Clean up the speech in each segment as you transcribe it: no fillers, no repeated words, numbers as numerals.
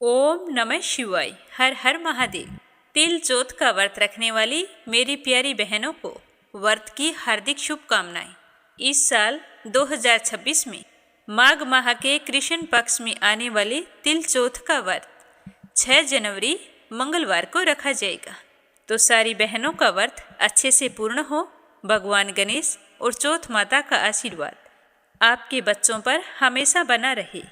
ओम नमः शिवाय। हर हर महादेव। तिल चौथ का व्रत रखने वाली मेरी प्यारी बहनों को व्रत की हार्दिक शुभकामनाएं। इस साल 2026 में माघ माह के कृष्ण पक्ष में आने वाले तिल चौथ का व्रत 6 जनवरी मंगलवार को रखा जाएगा। तो सारी बहनों का व्रत अच्छे से पूर्ण हो। भगवान गणेश और चौथ माता का आशीर्वाद आपके बच्चों पर हमेशा बना रहे।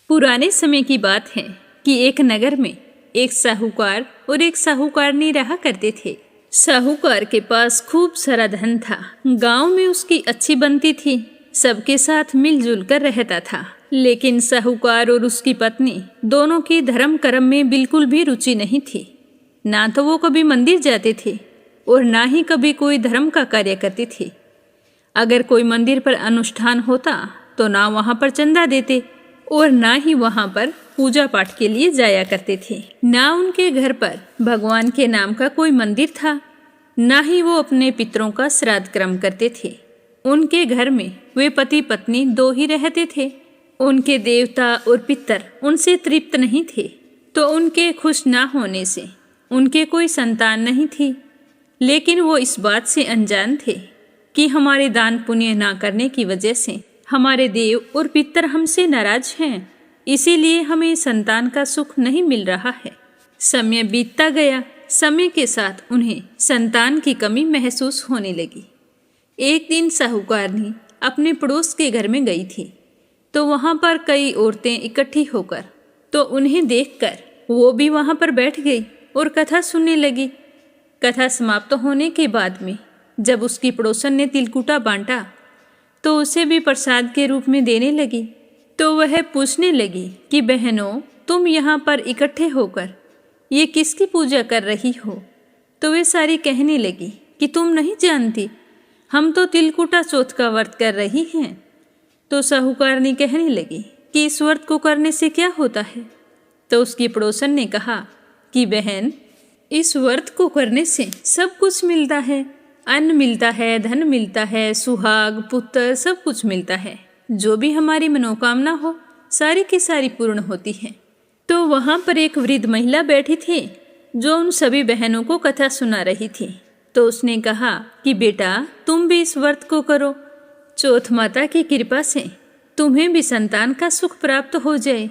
पुराने समय की बात है कि एक नगर में एक साहूकार और एक साहूकारनी रहा करते थे। साहूकार के पास खूब सारा धन था। गांव में उसकी अच्छी बनती थी, सबके साथ मिलजुल कर रहता था। लेकिन साहूकार और उसकी पत्नी दोनों की धर्म कर्म में बिल्कुल भी रुचि नहीं थी। ना तो वो कभी मंदिर जाते थे और ना ही कभी कोई धर्म का कार्य करते थे। अगर कोई मंदिर पर अनुष्ठान होता तो ना वहाँ पर चंदा देते और ना ही वहाँ पर पूजा पाठ के लिए जाया करते थे। ना उनके घर पर भगवान के नाम का कोई मंदिर था, ना ही वो अपने पितरों का श्राद्ध कर्म करते थे। उनके घर में वे पति पत्नी दो ही रहते थे। उनके देवता और पितर उनसे तृप्त नहीं थे, तो उनके खुश ना होने से उनके कोई संतान नहीं थी। लेकिन वो इस बात से अनजान थे कि हमारे दान पुण्य ना करने की वजह से हमारे देव और पितर हमसे नाराज हैं, इसीलिए हमें संतान का सुख नहीं मिल रहा है। समय बीतता गया। समय के साथ उन्हें संतान की कमी महसूस होने लगी। एक दिन साहूकारनी अपने पड़ोस के घर में गई थी, तो वहाँ पर कई औरतें इकट्ठी होकर तो उन्हें देखकर वो भी वहाँ पर बैठ गई और कथा सुनने लगी। कथा समाप्त होने के बाद में जब उसकी पड़ोसन ने तिलकुटा बांटा तो उसे भी प्रसाद के रूप में देने लगी। तो वह पूछने लगी कि बहनों, तुम यहाँ पर इकट्ठे होकर ये किसकी पूजा कर रही हो? तो वे सारी कहने लगी कि तुम नहीं जानती, हम तो तिलकुटा चौथ का व्रत कर रही हैं। तो साहूकारनी कहने लगी कि इस व्रत को करने से क्या होता है? तो उसकी पड़ोसन ने कहा कि बहन, इस व्रत को करने से सब कुछ मिलता है। अन्न मिलता है, धन मिलता है, सुहाग पुत्र सब कुछ मिलता है। जो भी हमारी मनोकामना हो सारी की सारी पूर्ण होती है। तो वहाँ पर एक वृद्ध महिला बैठी थी जो उन सभी बहनों को कथा सुना रही थी। तो उसने कहा कि बेटा, तुम भी इस व्रत को करो। चौथ माता की कृपा से तुम्हें भी संतान का सुख प्राप्त हो जाए।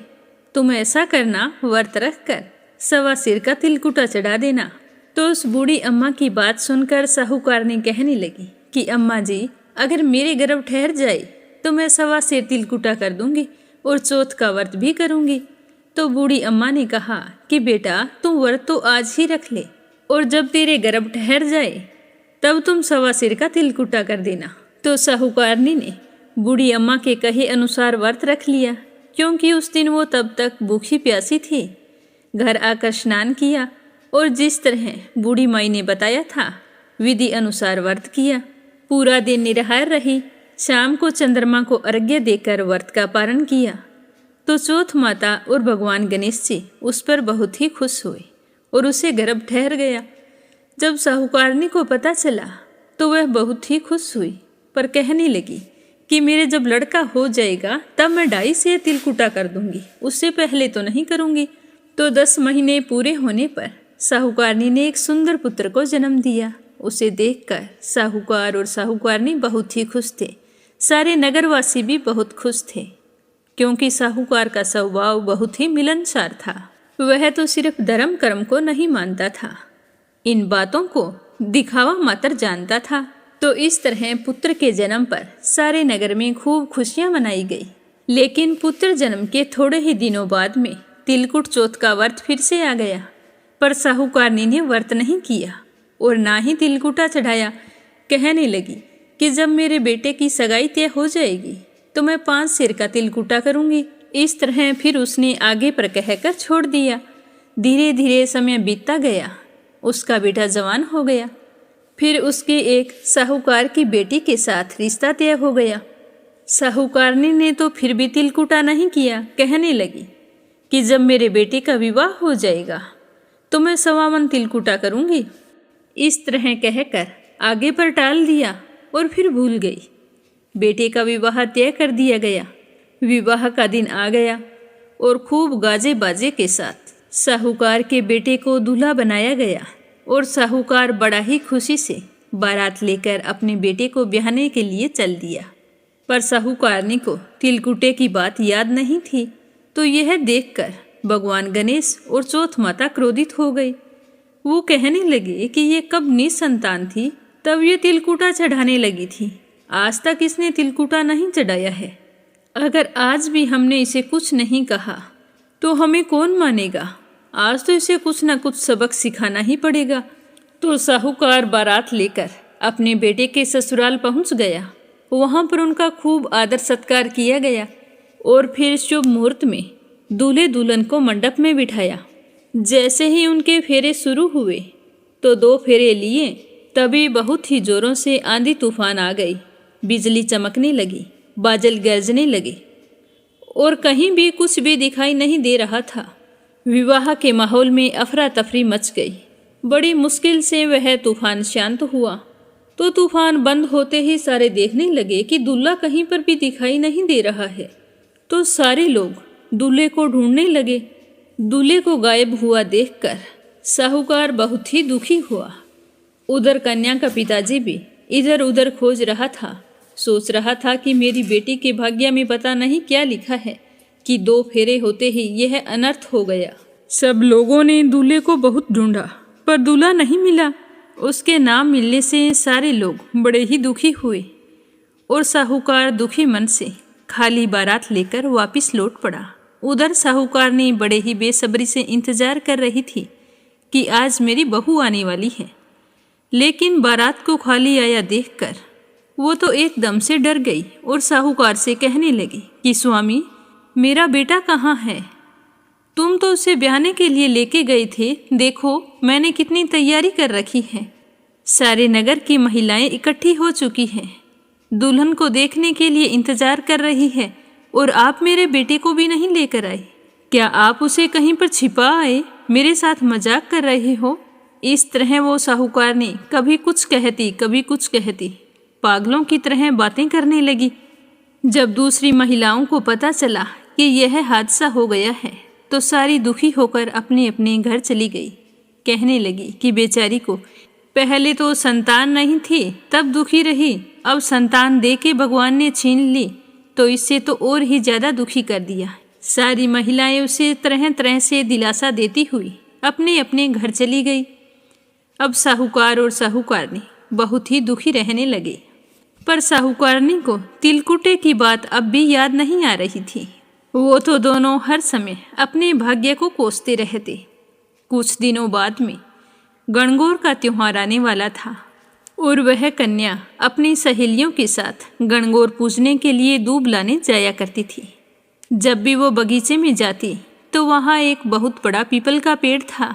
तुम ऐसा करना, व्रत रख कर 1.25 सिर का तिलकुटा चढ़ा देना। तो उस बूढ़ी अम्मा की बात सुनकर साहूकारनी कहने लगी कि अम्मा जी, अगर मेरे गर्भ ठहर जाए तो मैं 1.25 सिर तिलकुटा कर दूंगी और चौथ का व्रत भी करूंगी। तो बूढ़ी अम्मा ने कहा कि बेटा, तुम व्रत तो आज ही रख ले और जब तेरे गर्भ ठहर जाए तब तुम 1.25 सिर का तिलकुटा कर देना। तो साहूकारनी ने बूढ़ी अम्मा के कहे अनुसार व्रत रख लिया, क्योंकि उस दिन वो तब तक भूखी प्यासी थी। घर आकर स्नान किया और जिस तरह बूढ़ी माई ने बताया था विधि अनुसार व्रत किया। पूरा दिन निराहार रही। शाम को चंद्रमा को अर्घ्य देकर व्रत का पारण किया। तो चौथ माता और भगवान गणेश जी उस पर बहुत ही खुश हुए और उसे गर्भ ठहर गया। जब साहूकारनी को पता चला तो वह बहुत ही खुश हुई, पर कहने लगी कि मेरे जब लड़का हो जाएगा तब मैं 2.5 सिर तिलकुटा कर दूंगी, उससे पहले तो नहीं करूंगी। तो 10 महीने पूरे होने पर साहूकारनी ने एक सुंदर पुत्र को जन्म दिया। उसे देखकर साहूकार और साहूकारनी बहुत ही खुश थे। सारे नगरवासी भी बहुत खुश थे, क्योंकि साहूकार का स्वभाव बहुत ही मिलनसार था। वह तो सिर्फ धर्म कर्म को नहीं मानता था, इन बातों को दिखावा मात्र जानता था। तो इस तरह पुत्र के जन्म पर सारे नगर में खूब खुशियां मनाई गई। लेकिन पुत्र जन्म के थोड़े ही दिनों बाद में तिलकुट चौथ का व्रत फिर से आ गया, पर साहूकारनी ने व्रत नहीं किया और ना ही तिलकुटा चढ़ाया। कहने लगी कि जब मेरे बेटे की सगाई तय हो जाएगी तो मैं 5 सिर का तिलकुटा करूंगी। इस तरह फिर उसने आगे पर कहकर छोड़ दिया। धीरे धीरे समय बीतता गया। उसका बेटा जवान हो गया। फिर उसके एक साहूकार की बेटी के साथ रिश्ता तय हो गया। साहूकारनी ने तो फिर भी तिलकुटा नहीं किया। कहने लगी कि जब मेरे बेटे का विवाह हो जाएगा तो मैं 1.25 मन तिलकुटा करूंगी। इस तरह कहकर आगे पर टाल दिया और फिर भूल गई। बेटे का विवाह तय कर दिया गया। विवाह का दिन आ गया और खूब गाजे बाजे के साथ साहूकार के बेटे को दूल्हा बनाया गया और साहूकार बड़ा ही खुशी से बारात लेकर अपने बेटे को ब्याहने के लिए चल दिया। पर साहूकारनी को तिलकुटे की बात याद नहीं थी, तो यह देखकर भगवान गणेश और चौथ माता क्रोधित हो गई। वो कहने लगे कि ये कब निसंतान थी तब ये तिलकुटा चढ़ाने लगी थी, आज तक इसने तिलकुटा नहीं चढ़ाया है। अगर आज भी हमने इसे कुछ नहीं कहा तो हमें कौन मानेगा, आज तो इसे कुछ न कुछ सबक सिखाना ही पड़ेगा। तो साहूकार बारात लेकर अपने बेटे के ससुराल पहुंच गया। वहां पर उनका खूब आदर सत्कार किया गया और फिर शुभ मुहूर्त में दूल्हे दुल्हन को मंडप में बिठाया। जैसे ही उनके फेरे शुरू हुए तो 2 फेरे लिए तभी बहुत ही जोरों से आंधी तूफान आ गई, बिजली चमकने लगी, बादल गरजने लगे और कहीं भी कुछ भी दिखाई नहीं दे रहा था। विवाह के माहौल में अफरा तफरी मच गई। बड़ी मुश्किल से वह तूफान शांत हुआ तो तूफान बंद होते ही सारे देखने लगे कि दूल्हा कहीं पर भी दिखाई नहीं दे रहा है। तो सारे लोग दूल्हे को ढूंढने लगे। दूल्हे को गायब हुआ देखकर साहूकार बहुत ही दुखी हुआ। उधर कन्या का पिताजी भी इधर उधर खोज रहा था, सोच रहा था कि मेरी बेटी के भाग्य में पता नहीं क्या लिखा है कि 2 फेरे होते ही यह अनर्थ हो गया। सब लोगों ने दूल्हे को बहुत ढूंढा पर दूल्हा नहीं मिला। उसके नाम मिलने से सारे लोग बड़े ही दुखी हुए और साहूकार दुखी मन से खाली बारात लेकर वापस लौट पड़ा। उधर साहूकार ने बड़े ही बेसब्री से इंतजार कर रही थी कि आज मेरी बहू आने वाली है, लेकिन बारात को खाली आया देखकर वो तो एकदम से डर गई और साहूकार से कहने लगी कि स्वामी, मेरा बेटा कहाँ है? तुम तो उसे ब्याहने के लिए लेके गए थे, देखो मैंने कितनी तैयारी कर रखी है। सारे नगर की महिलाएं इकट्ठी हो चुकी हैं, दुल्हन को देखने के लिए इंतजार कर रही है और आप मेरे बेटे को भी नहीं लेकर आए। क्या आप उसे कहीं पर छिपा आए? मेरे साथ मजाक कर रहे हो? इस तरह वो साहूकार ने कभी कुछ कहती कभी कुछ कहती, पागलों की तरह बातें करने लगी। जब दूसरी महिलाओं को पता चला कि यह हादसा हो गया है तो सारी दुखी होकर अपने अपने घर चली गई। कहने लगी कि बेचारी को पहले तो संतान नहीं थी तब दुखी रही, अब संतान दे के भगवान ने छीन ली तो इससे तो और ही ज़्यादा दुखी कर दिया। सारी महिलाएं उसे तरह तरह से दिलासा देती हुई अपने अपने घर चली गई। अब साहूकार और साहूकारनी बहुत ही दुखी रहने लगे, पर साहूकारनी को तिलकुटे की बात अब भी याद नहीं आ रही थी। वो तो दोनों हर समय अपने भाग्य को कोसते रहते। कुछ दिनों बाद में गणगौर का त्योहार आने वाला था और वह कन्या अपनी सहेलियों के साथ गणगौर पूजने के लिए दूब लाने जाया करती थी। जब भी वो बगीचे में जाती तो वहाँ एक बहुत बड़ा पीपल का पेड़ था।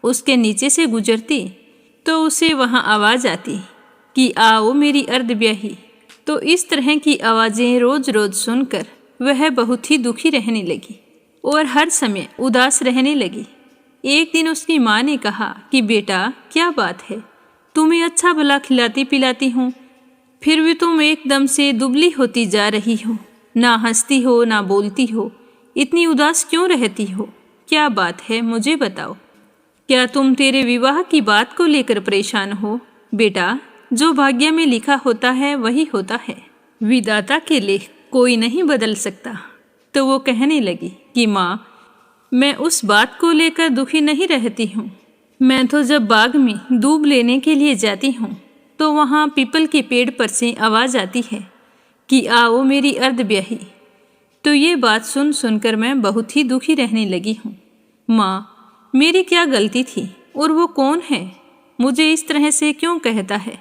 उसके नीचे से गुजरती तो उसे वहाँ आवाज़ आती कि आओ मेरी अर्धब्याही। तो इस तरह की आवाज़ें रोज़ रोज़ सुनकर वह बहुत ही दुखी रहने लगी और हर समय उदास रहने लगी। एक दिन उसकी माँ ने कहा कि बेटा क्या बात है, तुम्हें अच्छा भला खिलाती पिलाती हूँ, फिर भी तुम एकदम से दुबली होती जा रही हो, ना हंसती हो ना बोलती हो, इतनी उदास क्यों रहती हो? क्या बात है मुझे बताओ। क्या तुम तेरे विवाह की बात को लेकर परेशान हो? बेटा जो भाग्य में लिखा होता है वही होता है, विधाता के लेख कोई नहीं बदल सकता। तो वो कहने लगी कि माँ मैं उस बात को लेकर दुखी नहीं रहती हूँ। मैं तो जब बाग में दूब लेने के लिए जाती हूँ तो वहाँ पीपल के पेड़ पर से आवाज़ आती है कि आओ मेरी अर्धब्याही। तो ये बात सुन सुनकर मैं बहुत ही दुखी रहने लगी हूँ। माँ मेरी क्या गलती थी और वो कौन है, मुझे इस तरह से क्यों कहता है?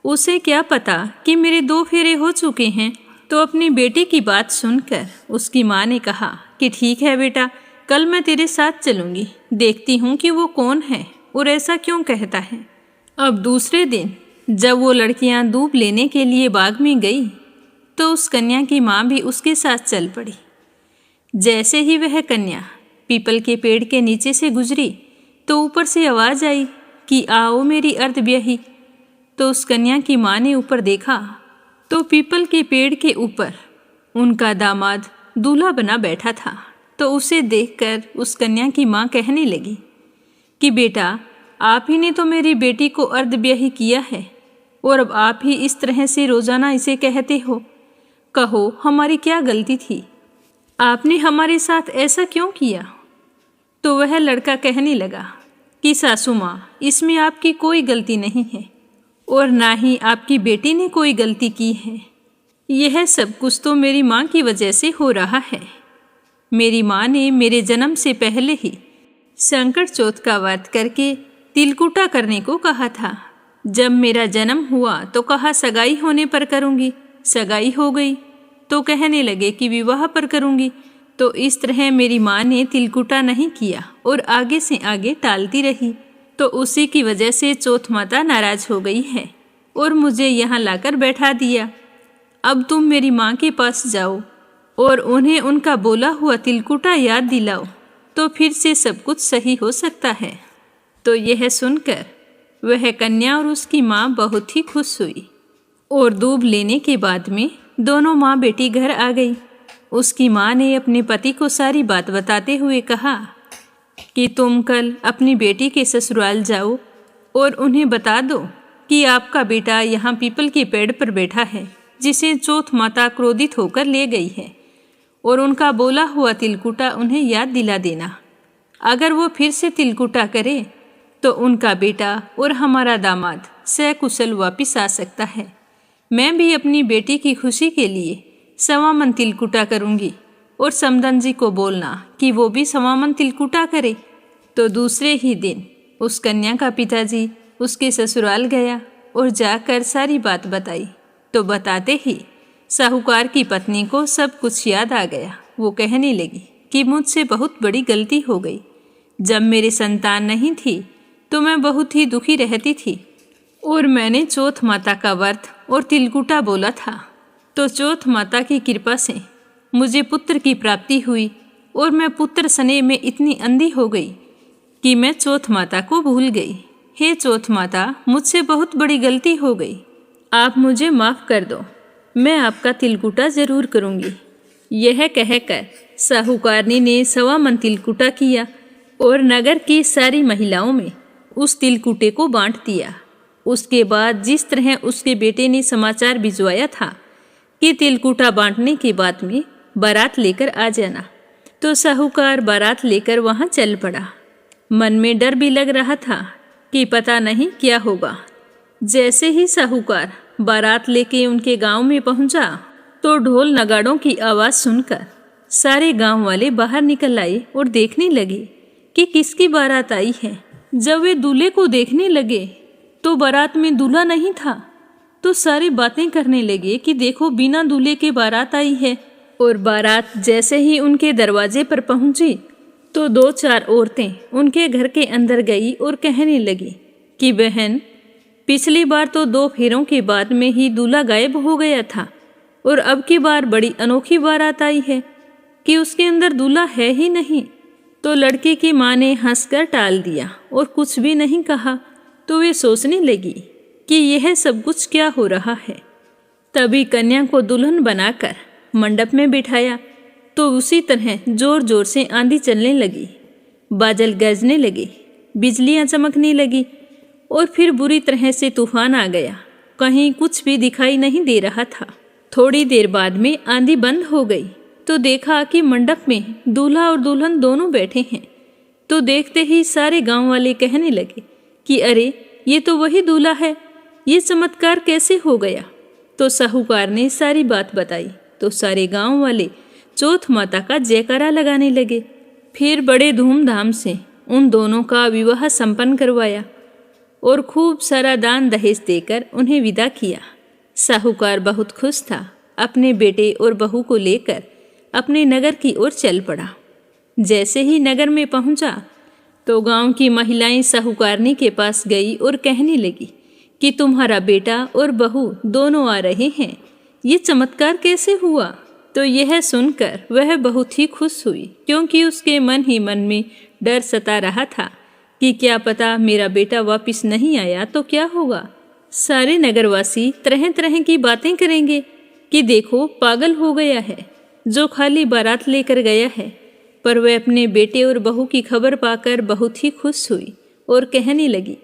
उसे क्या पता कि मेरे 2 फेरे हो चुके हैं। तो अपनी बेटी की बात सुनकर उसकी माँ ने कहा कि ठीक है बेटा, कल मैं तेरे साथ चलूँगी, देखती हूँ कि वो कौन है और ऐसा क्यों कहता है। अब दूसरे दिन जब वो लड़कियाँ दूब लेने के लिए बाग में गई तो उस कन्या की माँ भी उसके साथ चल पड़ी। जैसे ही वह कन्या पीपल के पेड़ के नीचे से गुजरी तो ऊपर से आवाज़ आई कि आओ मेरी अर्धब्याही। तो उस कन्या की माँ ने ऊपर देखा तो पीपल के पेड़ के ऊपर उनका दामाद दूल्हा बना बैठा था। तो उसे देखकर उस कन्या की माँ कहने लगी कि बेटा, आप ही ने तो मेरी बेटी को अर्धब्याही किया है और अब आप ही इस तरह से रोजाना इसे कहते हो। कहो, हमारी क्या गलती थी? आपने हमारे साथ ऐसा क्यों किया? तो वह लड़का कहने लगा कि सासू माँ, इसमें आपकी कोई गलती नहीं है और ना ही आपकी बेटी ने कोई गलती की है। यह सब कुछ तो मेरी माँ की वजह से हो रहा है। मेरी माँ ने मेरे जन्म से पहले ही संकट चौथ का व्रत करके तिलकुटा करने को कहा था। जब मेरा जन्म हुआ तो कहा सगाई होने पर करूँगी, सगाई हो गई तो कहने लगे कि विवाह पर करूँगी। तो इस तरह मेरी माँ ने तिलकुटा नहीं किया और आगे से आगे टालती रही। तो उसी की वजह से चौथ माता नाराज हो गई है और मुझे यहाँ लाकर बैठा दिया। अब तुम मेरी माँ के पास जाओ और उन्हें उनका बोला हुआ तिलकुटा याद दिलाओ, तो फिर से सब कुछ सही हो सकता है। तो यह सुनकर वह कन्या और उसकी माँ बहुत ही खुश हुई और दूब लेने के बाद में दोनों माँ बेटी घर आ गई। उसकी माँ ने अपने पति को सारी बात बताते हुए कहा कि तुम कल अपनी बेटी के ससुराल जाओ और उन्हें बता दो कि आपका बेटा यहाँ पीपल के पेड़ पर बैठा है, जिसे चौथ माता क्रोधित होकर ले गई है, और उनका बोला हुआ तिलकुटा उन्हें याद दिला देना। अगर वो फिर से तिलकुटा करे तो उनका बेटा और हमारा दामाद सकुशल वापिस आ सकता है। मैं भी अपनी बेटी की खुशी के लिए 1.25 मन तिलकुटा करूँगी और समदन जी को बोलना कि वो भी 1.25 मन तिलकुटा करे। तो दूसरे ही दिन उस कन्या का पिताजी उसके ससुराल गया और जाकर सारी बात बताई। तो बताते ही साहूकार की पत्नी को सब कुछ याद आ गया। वो कहने लगी कि मुझसे बहुत बड़ी गलती हो गई। जब मेरी संतान नहीं थी तो मैं बहुत ही दुखी रहती थी और मैंने चौथ माता का व्रत और तिलकुटा बोला था। तो चौथ माता की कृपा से मुझे पुत्र की प्राप्ति हुई और मैं पुत्र स्नेह में इतनी अंधी हो गई कि मैं चौथ माता को भूल गई। हे चौथ माता, मुझसे बहुत बड़ी गलती हो गई, आप मुझे माफ़ कर दो, मैं आपका तिलकुटा ज़रूर करूँगी। यह कहकर साहूकारनी ने 1.25 मन तिलकुटा किया और नगर की सारी महिलाओं में उस तिलकुटे को बांट दिया। उसके बाद जिस तरह उसके बेटे ने समाचार भिजवाया था कि तिलकुटा बांटने के बाद में बारात लेकर आ जाना, तो साहूकार बारात लेकर वहाँ चल पड़ा। मन में डर भी लग रहा था कि पता नहीं क्या होगा। जैसे ही साहूकार बारात लेके उनके गांव में पहुंचा तो ढोल नगाड़ों की आवाज़ सुनकर सारे गांव वाले बाहर निकल आए और देखने लगे कि किसकी बारात आई है। जब वे दूल्हे को देखने लगे तो बारात में दूल्हा नहीं था, तो सारी बातें करने लगे कि देखो, बिना दूल्हे के बारात आई है। और बारात जैसे ही उनके दरवाजे पर पहुंची तो 2-4 औरतें उनके घर के अंदर गई और कहने लगी कि बहन, पिछली बार तो 2 फेरों के बाद में ही दूल्हा गायब हो गया था और अब की बार बड़ी अनोखी बारात आई है कि उसके अंदर दूल्हा है ही नहीं। तो लड़के की माँ ने हंसकर टाल दिया और कुछ भी नहीं कहा। तो वे सोचने लगी कि यह सब कुछ क्या हो रहा है। तभी कन्या को दुल्हन बनाकर मंडप में बिठाया तो उसी तरह जोर जोर से आंधी चलने लगी, बादल गरजने लगे, बिजलियां चमकने लगी और फिर बुरी तरह से तूफान आ गया। कहीं कुछ भी दिखाई नहीं दे रहा था। थोड़ी देर बाद में आंधी बंद हो गई तो देखा कि मंडप में दूल्हा और दुल्हन दोनों बैठे हैं। तो देखते ही सारे गांव वाले कहने लगे कि अरे, ये तो वही दूल्हा है, ये चमत्कार कैसे हो गया। तो साहूकार ने सारी बात बताई तो सारे गांव वाले चौथ माता का जयकारा लगाने लगे। फिर बड़े धूमधाम से उन दोनों का विवाह संपन्न करवाया और खूब सारा दान दहेज देकर उन्हें विदा किया। साहूकार बहुत खुश था। अपने बेटे और बहू को लेकर अपने नगर की ओर चल पड़ा। जैसे ही नगर में पहुंचा तो गांव की महिलाएं साहूकारनी के पास गई और कहने लगी कि तुम्हारा बेटा और बहू दोनों आ रहे हैं, ये चमत्कार कैसे हुआ। तो यह सुनकर वह बहुत ही खुश हुई, क्योंकि उसके मन ही मन में डर सता रहा था कि क्या पता मेरा बेटा वापस नहीं आया तो क्या होगा। सारे नगरवासी तरह तरह की बातें करेंगे कि देखो, पागल हो गया है, जो खाली बारात लेकर गया है पर वह अपने बेटे और बहू की खबर पाकर बहुत ही खुश हुई और कहने लगी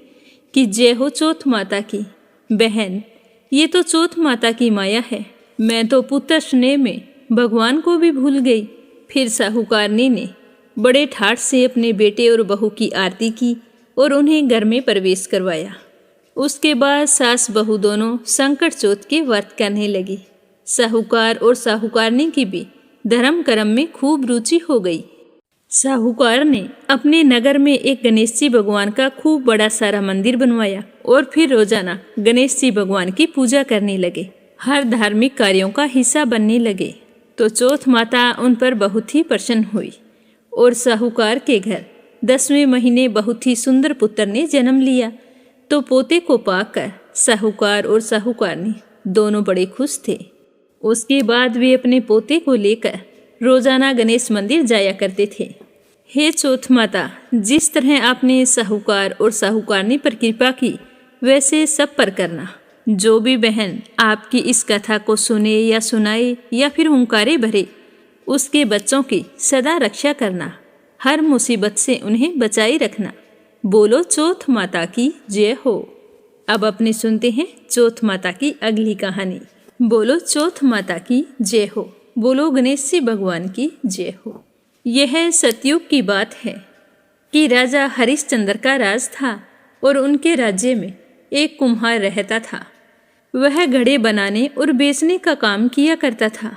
कि जय हो चौथ माता की। बहन, ये तो चौथ माता की माया है। मैं तो पुत्र स्नेह में भगवान को भी भूल गई। फिर साहूकारनी ने बड़े ठाठ से अपने बेटे और बहू की आरती की और उन्हें घर में प्रवेश करवाया। उसके बाद सास बहू दोनों संकट चौथ के व्रत करने लगी। साहूकार और साहूकारनी की भी धर्म कर्म में खूब रुचि हो गई। साहूकार ने अपने नगर में एक गणेश जी भगवान का खूब बड़ा सारा मंदिर बनवाया और फिर रोजाना गणेश जी भगवान की पूजा करने लगे। हर धार्मिक कार्यों का हिस्सा बनने लगे। तो चौथ माता उन पर बहुत ही प्रसन्न हुई और साहूकार के घर 10वें महीने बहुत ही सुंदर पुत्र ने जन्म लिया। तो पोते को पाकर साहूकार और साहूकारनी दोनों बड़े खुश थे। उसके बाद वे अपने पोते को लेकर रोजाना गणेश मंदिर जाया करते थे। हे चौथ माता, जिस तरह आपने साहूकार और साहूकारनी पर कृपा की वैसे सब पर करना। जो भी बहन आपकी इस कथा को सुने या सुनाए या फिर हुंकारे भरे, उसके बच्चों की सदा रक्षा करना। हर मुसीबत से उन्हें बचाए रखना। बोलो चौथ माता की जय हो। अब अपने सुनते हैं चौथ माता की अगली कहानी। बोलो चौथ माता की जय हो। बोलो गणेश जी भगवान की जय हो। यह सतयुग की बात है कि राजा हरिश्चंद्र का राज था और उनके राज्य में एक कुम्हार रहता था। वह घड़े बनाने और बेचने का काम किया करता था,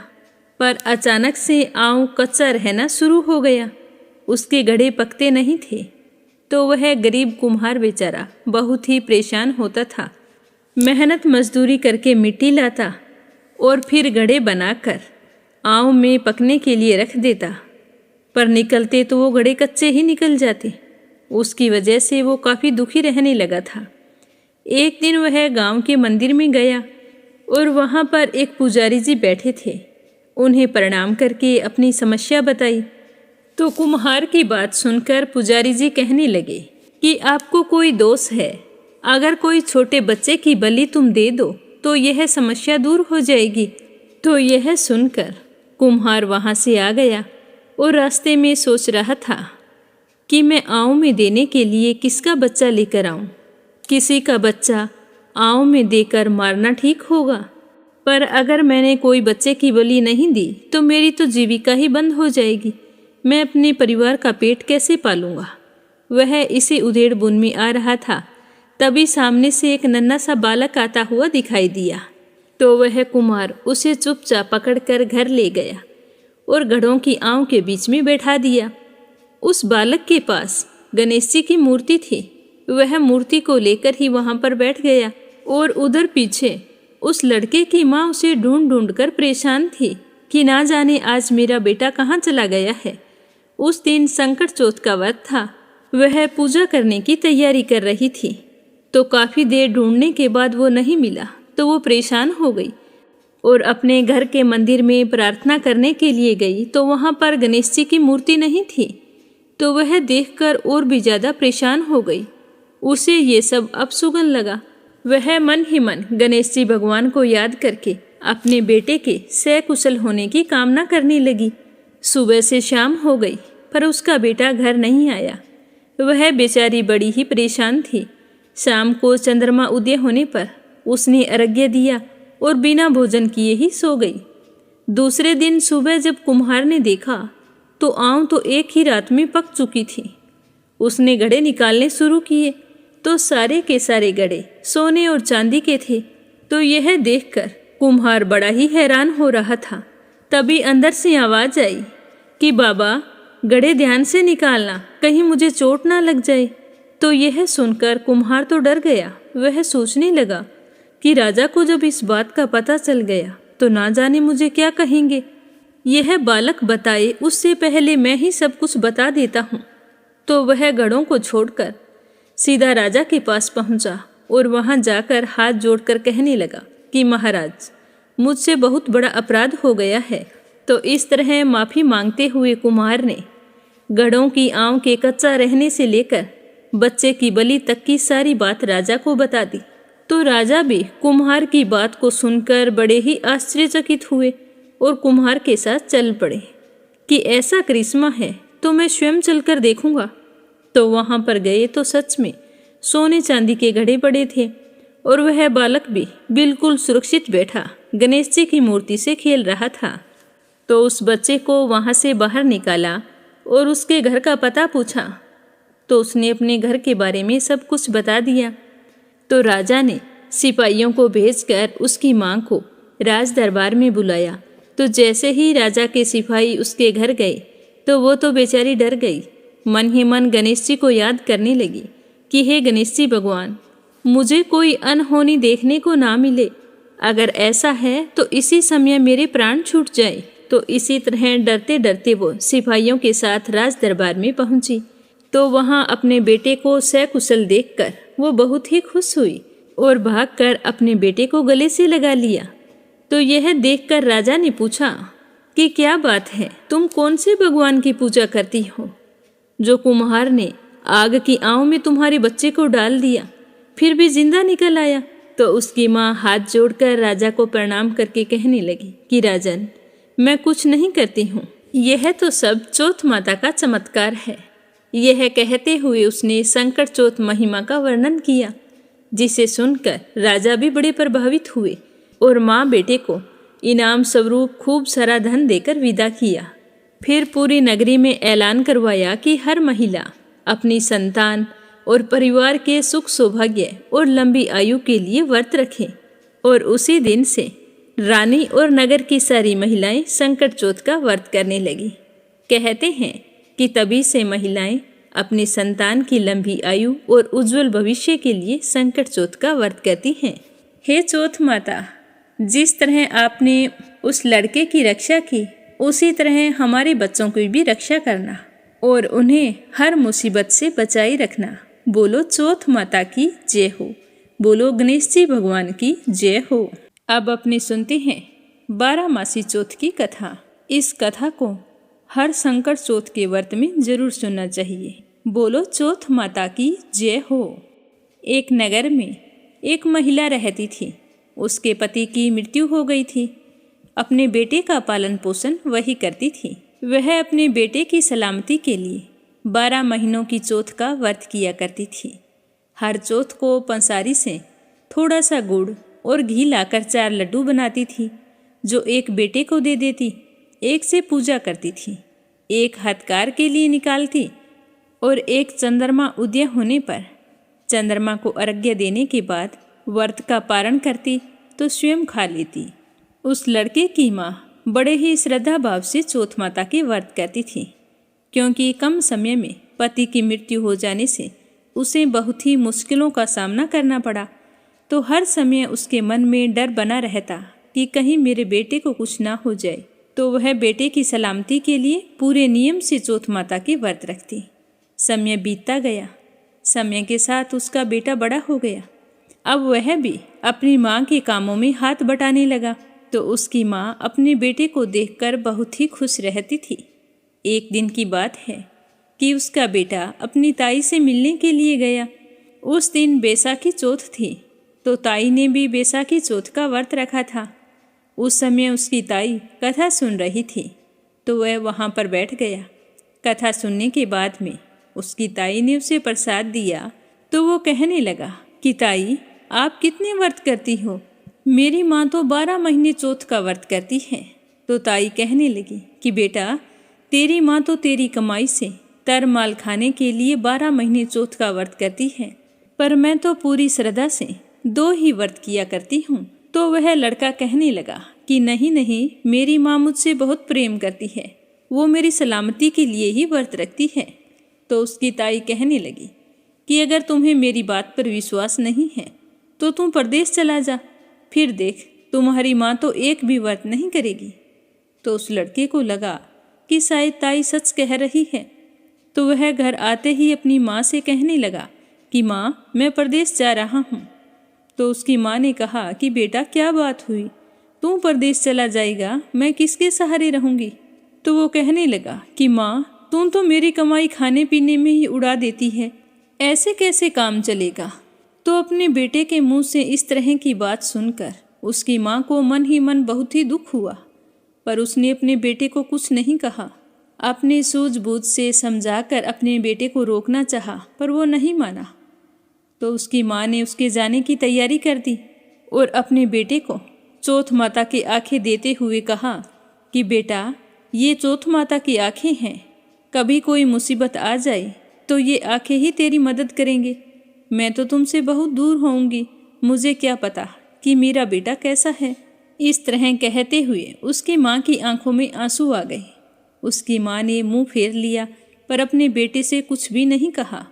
पर अचानक से आंव कच्चा रहना शुरू हो गया। उसके घड़े पकते नहीं थे, तो वह गरीब कुम्हार बेचारा बहुत ही परेशान होता था। मेहनत मजदूरी करके मिट्टी लाता और फिर घड़े बनाकर आंव में पकने के लिए रख देता, पर निकलते तो वो घड़े कच्चे ही निकल जाते। उसकी वजह से वो काफ़ी दुखी रहने लगा था। एक दिन वह गांव के मंदिर में गया और वहाँ पर एक पुजारी जी बैठे थे। उन्हें प्रणाम करके अपनी समस्या बताई। तो कुम्हार की बात सुनकर पुजारी जी कहने लगे कि आपको कोई दोष है। अगर कोई छोटे बच्चे की बलि तुम दे दो तो यह समस्या दूर हो जाएगी। तो यह सुनकर कुम्हार वहाँ से आ गया और रास्ते में सोच रहा था कि मैं आंव में देने के लिए किसका बच्चा लेकर आऊं। किसी का बच्चा आंव में देकर मारना ठीक होगा, पर अगर मैंने कोई बच्चे की बलि नहीं दी तो मेरी तो जीविका ही बंद हो जाएगी। मैं अपने परिवार का पेट कैसे पालूंगा। वह इसी उधेड़-बुन में आ रहा था, तभी सामने से एक नन्हा सा बालक आता हुआ दिखाई दिया। तो वह कुम्हार उसे चुपचाप पकड़कर घर ले गया और घड़ों की आंव के बीच में बैठा दिया। उस बालक के पास गणेश जी की मूर्ति थी। वह मूर्ति को लेकर ही वहां पर बैठ गया और उधर पीछे उस लड़के की माँ उसे ढूंढ ढूंढ कर परेशान थी कि ना जाने आज मेरा बेटा कहाँ चला गया है। उस दिन संकट चौथ का व्रत था। वह पूजा करने की तैयारी कर रही थी, तो काफ़ी देर ढूंढने के बाद वो नहीं मिला तो वो परेशान हो गई और अपने घर के मंदिर में प्रार्थना करने के लिए गई। तो वहाँ पर गणेश जी की मूर्ति नहीं थी, तो वह देखकर और भी ज़्यादा परेशान हो गई। उसे ये सब अपशुगन लगा। वह मन ही मन गणेश जी भगवान को याद करके अपने बेटे के सकुशल होने की कामना करने लगी। सुबह से शाम हो गई, पर उसका बेटा घर नहीं आया। वह बेचारी बड़ी ही परेशान थी। शाम को चंद्रमा उदय होने पर उसने अर्घ्य दिया और बिना भोजन किए ही सो गई। दूसरे दिन सुबह जब कुम्हार ने देखा तो आंव तो एक ही रात में पक चुकी थी। उसने घड़े निकालने शुरू किए तो सारे के सारे घड़े सोने और चांदी के थे। तो यह देखकर कुम्हार बड़ा ही हैरान हो रहा था। तभी अंदर से आवाज आई कि बाबा, घड़े ध्यान से निकालना, कहीं मुझे चोट ना लग जाए। तो यह सुनकर कुम्हार तो डर गया। वह सोचने लगा कि राजा को जब इस बात का पता चल गया तो ना जाने मुझे क्या कहेंगे। यह बालक बताए उससे पहले मैं ही सब कुछ बता देता हूँ। तो वह घड़ों को छोड़कर सीधा राजा के पास पहुंचा और वहां जाकर हाथ जोड़कर कहने लगा कि महाराज, मुझसे बहुत बड़ा अपराध हो गया है। तो इस तरह माफ़ी मांगते हुए कुम्हार ने घड़ों की आंव के कच्चा रहने से लेकर बच्चे की बलि तक की सारी बात राजा को बता दी। तो राजा भी कुम्हार की बात को सुनकर बड़े ही आश्चर्यचकित हुए और कुम्हार के साथ चल पड़े कि ऐसा करिश्मा है तो मैं स्वयं चलकर देखूंगा। तो वहां पर गए तो सच में सोने चांदी के घड़े पड़े थे और वह बालक भी बिल्कुल सुरक्षित बैठा गणेश जी की मूर्ति से खेल रहा था। तो उस बच्चे को वहां से बाहर निकाला और उसके घर का पता पूछा। तो उसने अपने घर के बारे में सब कुछ बता दिया। तो राजा ने सिपाहियों को भेजकर उसकी मां को राज दरबार में बुलाया। तो जैसे ही राजा के सिपाही उसके घर गए तो वो तो बेचारी डर गई। मन ही मन गणेश जी को याद करने लगी कि हे गणेश जी भगवान, मुझे कोई अनहोनी देखने को ना मिले। अगर ऐसा है तो इसी समय मेरे प्राण छूट जाए। तो इसी तरह डरते डरते वो सिपाहियों के साथ राज दरबार में पहुंची। तो वहां अपने बेटे को सकुशल देखकर वो बहुत ही खुश हुई और भागकर अपने बेटे को गले से लगा लिया। तो यह देखकर राजा ने पूछा कि क्या बात है, तुम कौन से भगवान की पूजा करती हो जो कुम्हार ने आग की आंव में तुम्हारे बच्चे को डाल दिया फिर भी जिंदा निकल आया। तो उसकी माँ हाथ जोड़कर राजा को प्रणाम करके कहने लगी कि राजन, मैं कुछ नहीं करती हूँ, यह तो सब चौथ माता का चमत्कार है। यह कहते हुए उसने संकट चौथ महिमा का वर्णन किया, जिसे सुनकर राजा भी बड़े प्रभावित हुए और माँ बेटे को इनाम स्वरूप खूब सारा धन देकर विदा किया। फिर पूरी नगरी में ऐलान करवाया कि हर महिला अपनी संतान और परिवार के सुख सौभाग्य और लंबी आयु के लिए व्रत रखें। और उसी दिन से रानी और नगर की सारी महिलाएं संकट चौथ का व्रत करने लगी। कहते हैं कि तभी से महिलाएं अपनी संतान की लंबी आयु और उज्जवल भविष्य के लिए संकट चौथ का व्रत करती हैं। हे चौथ माता, जिस तरह आपने उस लड़के की रक्षा की उसी तरह हमारे बच्चों की भी रक्षा करना और उन्हें हर मुसीबत से बचाए रखना। बोलो चौथ माता की जय हो। बोलो गणेश जी भगवान की जय हो। अब अपनी सुनते हैं 12 मासी चौथ की कथा। इस कथा को हर संकट चौथ के व्रत में जरूर सुनना चाहिए। बोलो चौथ माता की जय हो। एक नगर में एक महिला रहती थी। उसके पति की मृत्यु हो गई थी। अपने बेटे का पालन पोषण वही करती थी। वह अपने बेटे की सलामती के लिए 12 महीनों की चौथ का व्रत किया करती थी। हर चौथ को पंसारी से थोड़ा सा गुड़ और घी लाकर 4 लड्डू बनाती थी, जो एक बेटे को दे देती। एक से पूजा करती थी, एक हथकार के लिए निकालती और एक चंद्रमा उदय होने पर चंद्रमा को अर्घ्य देने के बाद व्रत का पारण करती तो स्वयं खा लेती। उस लड़के की माँ बड़े ही श्रद्धा भाव से चौथ माता की व्रत करती थी, क्योंकि कम समय में पति की मृत्यु हो जाने से उसे बहुत ही मुश्किलों का सामना करना पड़ा। तो हर समय उसके मन में डर बना रहता कि कहीं मेरे बेटे को कुछ ना हो जाए। तो वह बेटे की सलामती के लिए पूरे नियम से चौथ माता की व्रत रखती। समय बीतता गया। समय के साथ उसका बेटा बड़ा हो गया। अब वह भी अपनी माँ के कामों में हाथ बटाने लगा। तो उसकी माँ अपने बेटे को देखकर बहुत ही खुश रहती थी। एक दिन की बात है कि उसका बेटा अपनी ताई से मिलने के लिए गया। उस दिन बैसाखी चौथ थी, तो ताई ने भी बैसाखी चौथ का व्रत रखा था। उस समय उसकी ताई कथा सुन रही थी, तो वह वहाँ पर बैठ गया। कथा सुनने के बाद में उसकी ताई ने उसे प्रसाद दिया, तो वो कहने लगा कि ताई, आप कितने व्रत करती हो? मेरी माँ तो 12 महीने चौथ का व्रत करती है। तो ताई कहने लगी कि बेटा, तेरी माँ तो तेरी कमाई से तर माल खाने के लिए 12 महीने चौथ का व्रत करती है, पर मैं तो पूरी श्रद्धा से 2 ही व्रत किया करती हूँ। तो वह लड़का कहने लगा कि नहीं नहीं, मेरी माँ मुझसे बहुत प्रेम करती है, वो मेरी सलामती के लिए ही व्रत रखती है। तो उसकी ताई कहने लगी कि अगर तुम्हें मेरी बात पर विश्वास नहीं है तो तुम परदेश चला जा, फिर देख तुम्हारी माँ तो एक भी व्रत नहीं करेगी। तो उस लड़के को लगा कि शायद ताई सच कह रही है। तो वह घर आते ही अपनी माँ से कहने लगा कि माँ, मैं परदेश जा रहा हूँ। तो उसकी माँ ने कहा कि बेटा, क्या बात हुई? तू परदेश चला जाएगा, मैं किसके सहारे रहूँगी? तो वो कहने लगा कि माँ, तू तो मेरी कमाई खाने पीने में ही उड़ा देती है, ऐसे कैसे काम चलेगा? तो अपने बेटे के मुंह से इस तरह की बात सुनकर उसकी माँ को मन ही मन बहुत ही दुख हुआ, पर उसने अपने बेटे को कुछ नहीं कहा। आपने सूझबूझ से समझाकर अपने बेटे को रोकना चाहा, पर वो नहीं माना। तो उसकी माँ ने उसके जाने की तैयारी कर दी और अपने बेटे को चौथ माता की आंखें देते हुए कहा कि बेटा, ये चौथ माता की आंखें हैं। कभी कोई मुसीबत आ जाए तो ये आंखें ही तेरी मदद करेंगे। मैं तो तुमसे बहुत दूर होऊंगी, मुझे क्या पता कि मेरा बेटा कैसा है। इस तरह कहते हुए उसकी माँ की आंखों में आंसू आ गए। उसकी माँ ने मुंह फेर लिया पर अपने बेटे से कुछ भी नहीं कहा।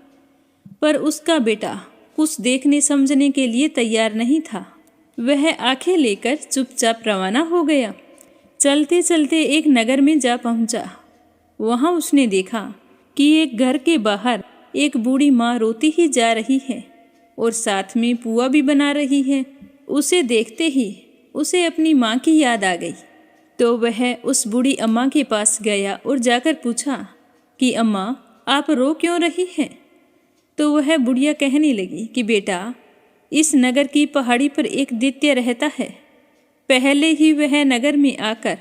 पर उसका बेटा कुछ देखने समझने के लिए तैयार नहीं था। वह आंखें लेकर चुपचाप रवाना हो गया। चलते चलते एक नगर में जा पहुंचा। वहां उसने देखा कि एक घर के बाहर एक बूढ़ी माँ रोती ही जा रही है और साथ में पुआ भी बना रही है। उसे देखते ही उसे अपनी माँ की याद आ गई। तो वह उस बूढ़ी अम्मा के पास गया और जाकर पूछा कि अम्मा, आप रो क्यों रही हैं? तो वह बुढ़िया कहने लगी कि बेटा, इस नगर की पहाड़ी पर एक दैत्य रहता है। पहले ही वह नगर में आकर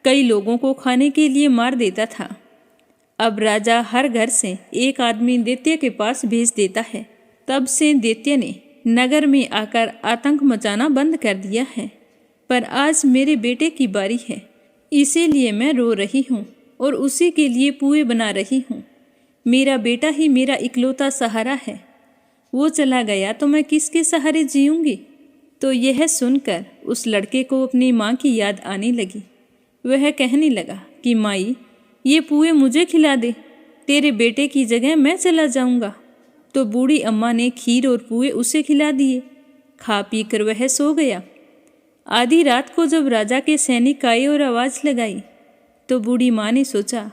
कई लोगों को खाने के लिए मार देता था। अब राजा हर घर से एक आदमी दैत्य के पास भेज देता है। तब से दैत्य ने नगर में आकर आतंक मचाना बंद कर दिया है। पर आज मेरे बेटे की बारी है, इसीलिए मैं रो रही हूँ और उसी के लिए पुए बना रही हूँ। मेरा बेटा ही मेरा इकलौता सहारा है। वो चला गया तो मैं किसके सहारे जीऊँगी? तो यह सुनकर उस लड़के को अपनी माँ की याद आने लगी। वह कहने लगा कि माई, ये पुए मुझे खिला दे, तेरे बेटे की जगह मैं चला जाऊँगा। तो बूढ़ी अम्मा ने खीर और पुए उसे खिला दिए। खा पी कर वह सो गया। आधी रात को जब राजा के सैनिक आए और आवाज़ लगाई तो बूढ़ी माँ ने सोचा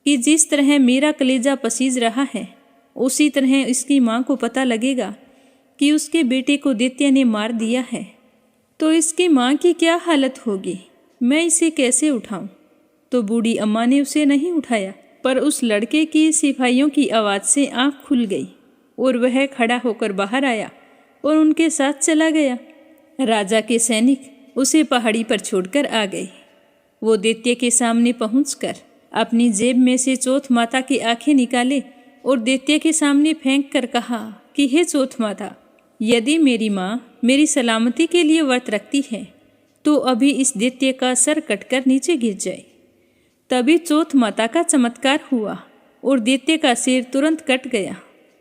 कि जिस तरह मेरा कलेजा पसीज रहा है, उसी तरह इसकी माँ को पता लगेगा कि उसके बेटे को दैत्य ने मार दिया है, तो इसकी माँ की क्या हालत होगी। मैं इसे कैसे उठाऊं? तो बूढ़ी अम्मा ने उसे नहीं उठाया, पर उस लड़के की सिपाहियों की आवाज़ से आँख खुल गई और वह खड़ा होकर बाहर आया और उनके साथ चला गया। राजा के सैनिक उसे पहाड़ी पर छोड़कर आ गए। वो दैत्य के सामने पहुंचकर अपनी जेब में से चौथ माता की आंखें निकाले और दैत्य के सामने फेंक कर कहा कि हे चौथ माता, यदि मेरी माँ मेरी सलामती के लिए व्रत रखती है तो अभी इस दैत्य का सर कटकर नीचे गिर जाए। तभी चौथ माता का चमत्कार हुआ और दैत्य का सिर तुरंत कट गया।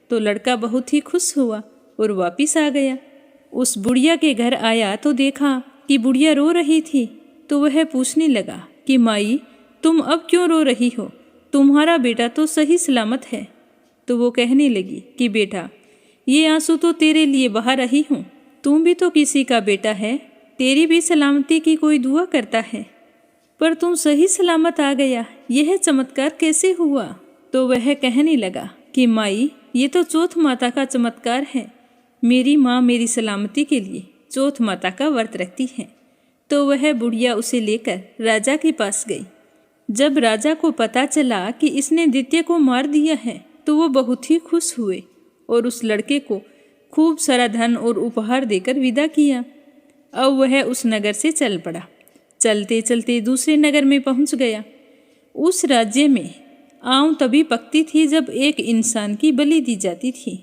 तो लड़का बहुत ही खुश हुआ और वापिस आ गया। उस बुढ़िया के घर आया तो देखा कि बुढ़िया रो रही थी। तो वह पूछने लगा कि माई, तुम अब क्यों रो रही हो? तुम्हारा बेटा तो सही सलामत है। तो वो कहने लगी कि बेटा, ये आंसू तो तेरे लिए बहा रही हूँ। तुम भी तो किसी का बेटा है, तेरी भी सलामती की कोई दुआ करता है, पर तुम सही सलामत आ गया, यह चमत्कार कैसे हुआ? तो वह कहने लगा कि माई, ये तो चौथ माता का चमत्कार है। मेरी माँ मेरी सलामती के लिए चौथ माता का व्रत रखती है। तो वह बुढ़िया उसे लेकर राजा के पास गई। जब राजा को पता चला कि इसने दैत्य को मार दिया है तो वो बहुत ही खुश हुए और उस लड़के को खूब सारा धन और उपहार देकर विदा किया। अब वह उस नगर से चल पड़ा। चलते चलते दूसरे नगर में पहुंच गया। उस राज्य में आम तभी पकती थी जब एक इंसान की बलि दी जाती थी।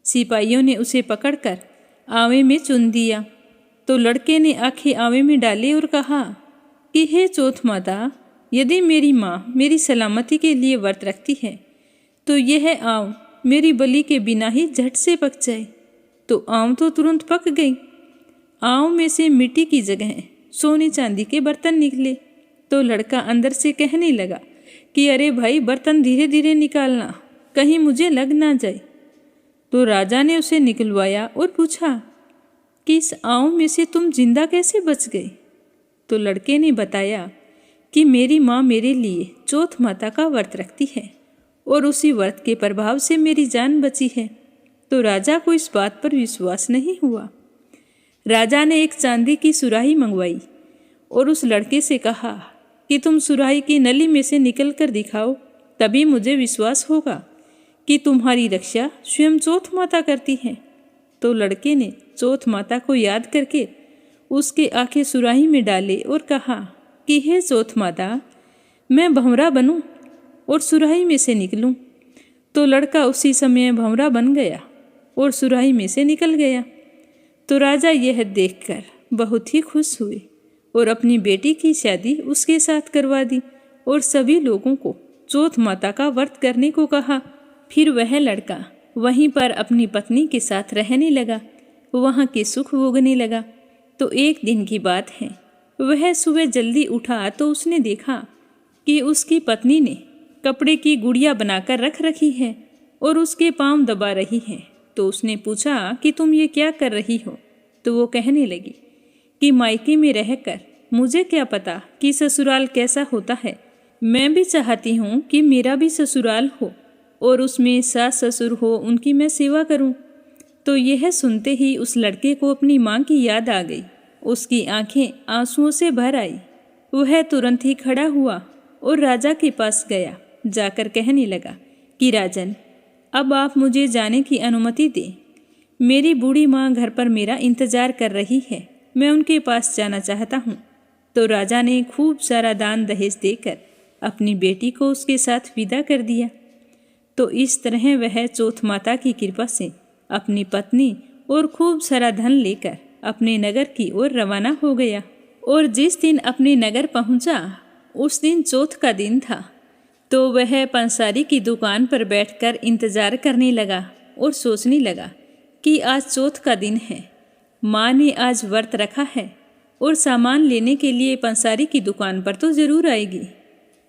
सिपाहियों ने उसे पकड़कर आवे में चुन दिया। तो लड़के ने आंखें आवे में डाली और कहा कि हे चौथ माता, यदि मेरी माँ मेरी सलामती के लिए व्रत रखती है तो यह आम मेरी बलि के बिना ही झट से पक जाए। तो आम तो तुरंत पक गई। आम में से मिट्टी की जगह सोने चांदी के बर्तन निकले। तो लड़का अंदर से कहने लगा कि अरे भाई, बर्तन धीरे धीरे निकालना, कहीं मुझे लग ना जाए। तो राजा ने उसे निकलवाया और पूछा कि इस आम में से तुम जिंदा कैसे बच गए? तो लड़के ने बताया कि मेरी माँ मेरे लिए चौथ माता का व्रत रखती है और उसी व्रत के प्रभाव से मेरी जान बची है। तो राजा को इस बात पर विश्वास नहीं हुआ। राजा ने एक चांदी की सुराही मंगवाई और उस लड़के से कहा कि तुम सुराही की नली में से निकल कर दिखाओ, तभी मुझे विश्वास होगा कि तुम्हारी रक्षा स्वयं चौथ माता करती है। तो लड़के ने चौथ माता को याद करके उसके आंखें सुराही में डाले और कहा कि हे चौथ माता, मैं भंवरा बनूं और सुराही में से निकलूं। तो लड़का उसी समय भंवरा बन गया और सुराही में से निकल गया। तो राजा यह देखकर बहुत ही खुश हुए और अपनी बेटी की शादी उसके साथ करवा दी और सभी लोगों को चौथ माता का व्रत करने को कहा। फिर वह लड़का वहीं पर अपनी पत्नी के साथ रहने लगा, वहाँ के सुख भोगने लगा। तो एक दिन की बात है, वह सुबह जल्दी उठा तो उसने देखा कि उसकी पत्नी ने कपड़े की गुड़िया बनाकर रख रखी है और उसके पांव दबा रही है। तो उसने पूछा कि तुम ये क्या कर रही हो? तो वो कहने लगी कि मायके में रहकर मुझे क्या पता कि ससुराल कैसा होता है। मैं भी चाहती हूँ कि मेरा भी ससुराल हो और उसमें सास ससुर हो, उनकी मैं सेवा करूँ। तो यह सुनते ही उस लड़के को अपनी माँ की याद आ गई। उसकी आंखें आंसुओं से भर आई। वह तुरंत ही खड़ा हुआ और राजा के पास गया। जाकर कहने लगा कि राजन, अब आप मुझे जाने की अनुमति दें। मेरी बूढ़ी माँ घर पर मेरा इंतजार कर रही है, मैं उनके पास जाना चाहता हूँ। तो राजा ने खूब सारा दान दहेज देकर अपनी बेटी को उसके साथ विदा कर दिया। तो इस तरह वह चौथ माता की कृपा से अपनी पत्नी और खूब सारा धन लेकर अपने नगर की ओर रवाना हो गया। और जिस दिन अपने नगर पहुंचा उस दिन चौथ का दिन था। तो वह पंसारी की दुकान पर बैठकर इंतजार करने लगा और सोचने लगा कि आज चौथ का दिन है, माँ ने आज व्रत रखा है और सामान लेने के लिए पंसारी की दुकान पर तो जरूर आएगी।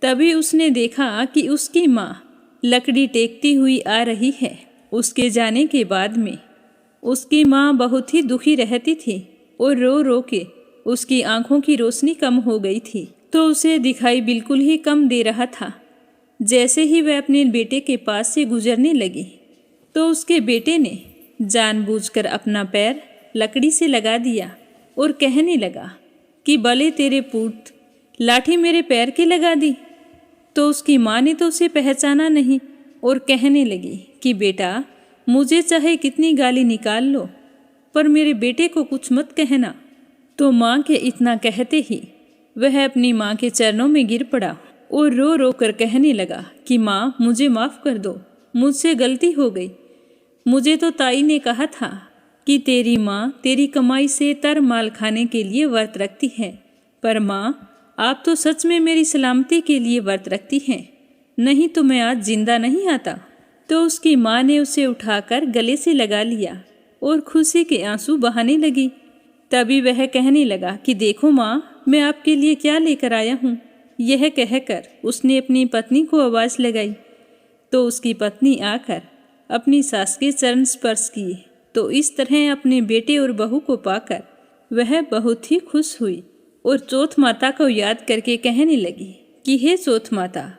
तभी उसने देखा कि उसकी माँ लकड़ी टेकती हुई आ रही है। उसके जाने के बाद में उसकी माँ बहुत ही दुखी रहती थी और रो रो के उसकी आंखों की रोशनी कम हो गई थी। तो उसे दिखाई बिल्कुल ही कम दे रहा था। जैसे ही वह अपने बेटे के पास से गुजरने लगी तो उसके बेटे ने जानबूझकर अपना पैर लकड़ी से लगा दिया और कहने लगा कि भले तेरे पूत, लाठी मेरे पैर के लगा दी। तो उसकी माँ ने तो उसे पहचाना नहीं और कहने लगी कि बेटा, मुझे चाहे कितनी गाली निकाल लो पर मेरे बेटे को कुछ मत कहना। तो माँ के इतना कहते ही वह अपनी माँ के चरणों में गिर पड़ा और रो रो कर कहने लगा कि माँ, मुझे माफ़ कर दो, मुझसे गलती हो गई। मुझे तो ताई ने कहा था कि तेरी माँ तेरी कमाई से तर माल खाने के लिए व्रत रखती है, पर माँ, आप तो सच में मेरी सलामती के लिए व्रत रखती हैं, नहीं तो मैं आज जिंदा नहीं आता। तो उसकी माँ ने उसे उठाकर गले से लगा लिया और खुशी के आंसू बहाने लगी। तभी वह कहने लगा कि देखो माँ, मैं आपके लिए क्या लेकर आया हूँ। यह कहकर उसने अपनी पत्नी को आवाज़ लगाई। तो उसकी पत्नी आकर अपनी सास के चरण स्पर्श किए। तो इस तरह अपने बेटे और बहू को पाकर वह बहुत ही खुश हुई और चौथ माता को याद करके कहने लगी कि हे चौथ माता,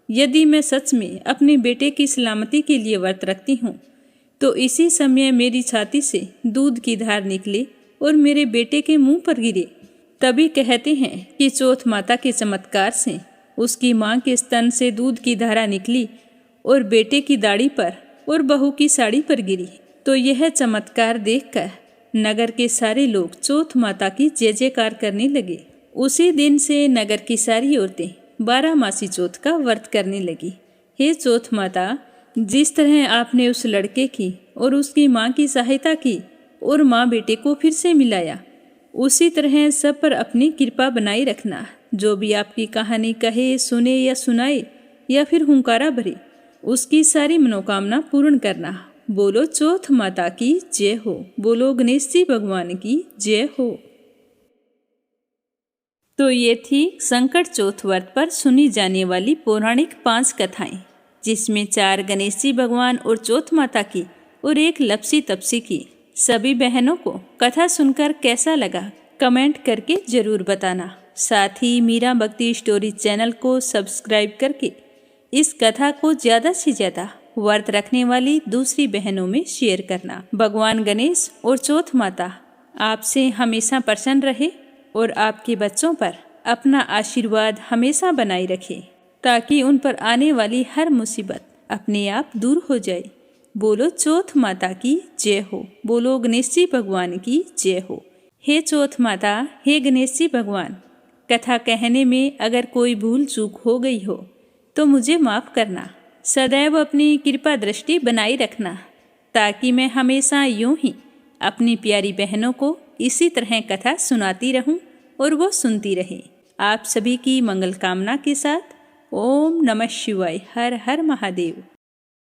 यदि मैं सच में अपने बेटे की सलामती के लिए व्रत रखती हूँ तो इसी समय मेरी छाती से दूध की धार निकले और मेरे बेटे के मुंह पर गिरे। तभी कहते हैं कि चौथ माता के चमत्कार से उसकी माँ के स्तन से दूध की धारा निकली और बेटे की दाढ़ी पर और बहू की साड़ी पर गिरी। तो यह चमत्कार देखकर नगर के सारे लोग चौथ माता की जय जयकार करने लगे। उसी दिन से नगर की सारी औरतें 12 मासी चौथ का व्रत करने लगी। हे चौथ माता, जिस तरह आपने उस लड़के की और उसकी माँ की सहायता की और माँ बेटे को फिर से मिलाया, उसी तरह सब पर अपनी कृपा बनाई रखना। जो भी आपकी कहानी कहे, सुने या सुनाए या फिर हुंकारा भरे, उसकी सारी मनोकामना पूर्ण करना। बोलो चौथ माता की जय हो। बोलो गणेश जी भगवान की जय हो। तो ये थी संकट चौथ व्रत पर सुनी जाने वाली पौराणिक 5 कथाएं, जिसमें 4 गणेश जी भगवान और चौथ माता की और 1 लपसी तपसी की। सभी बहनों को कथा सुनकर कैसा लगा कमेंट करके जरूर बताना। साथ ही मीरा भक्ति स्टोरी चैनल को सब्सक्राइब करके इस कथा को ज़्यादा से ज़्यादा व्रत रखने वाली दूसरी बहनों में शेयर करना। भगवान गणेश और चौथ माता आपसे हमेशा प्रसन्न रहे और आपके बच्चों पर अपना आशीर्वाद हमेशा बनाए रखे, ताकि उन पर आने वाली हर मुसीबत अपने आप दूर हो जाए। बोलो चौथ माता की जय हो। बोलो गणेश जी भगवान की जय हो। हे चौथ माता, हे गणेश जी भगवान, कथा कहने में अगर कोई भूल चूक हो गई हो तो मुझे माफ़ करना। सदैव अपनी कृपा दृष्टि बनाई रखना, ताकि मैं हमेशा यूं ही अपनी प्यारी बहनों को इसी तरह कथा सुनाती रहूं और वो सुनती रहे। आप सभी की मंगल कामना के साथ ओम नमः शिवाय। हर हर महादेव।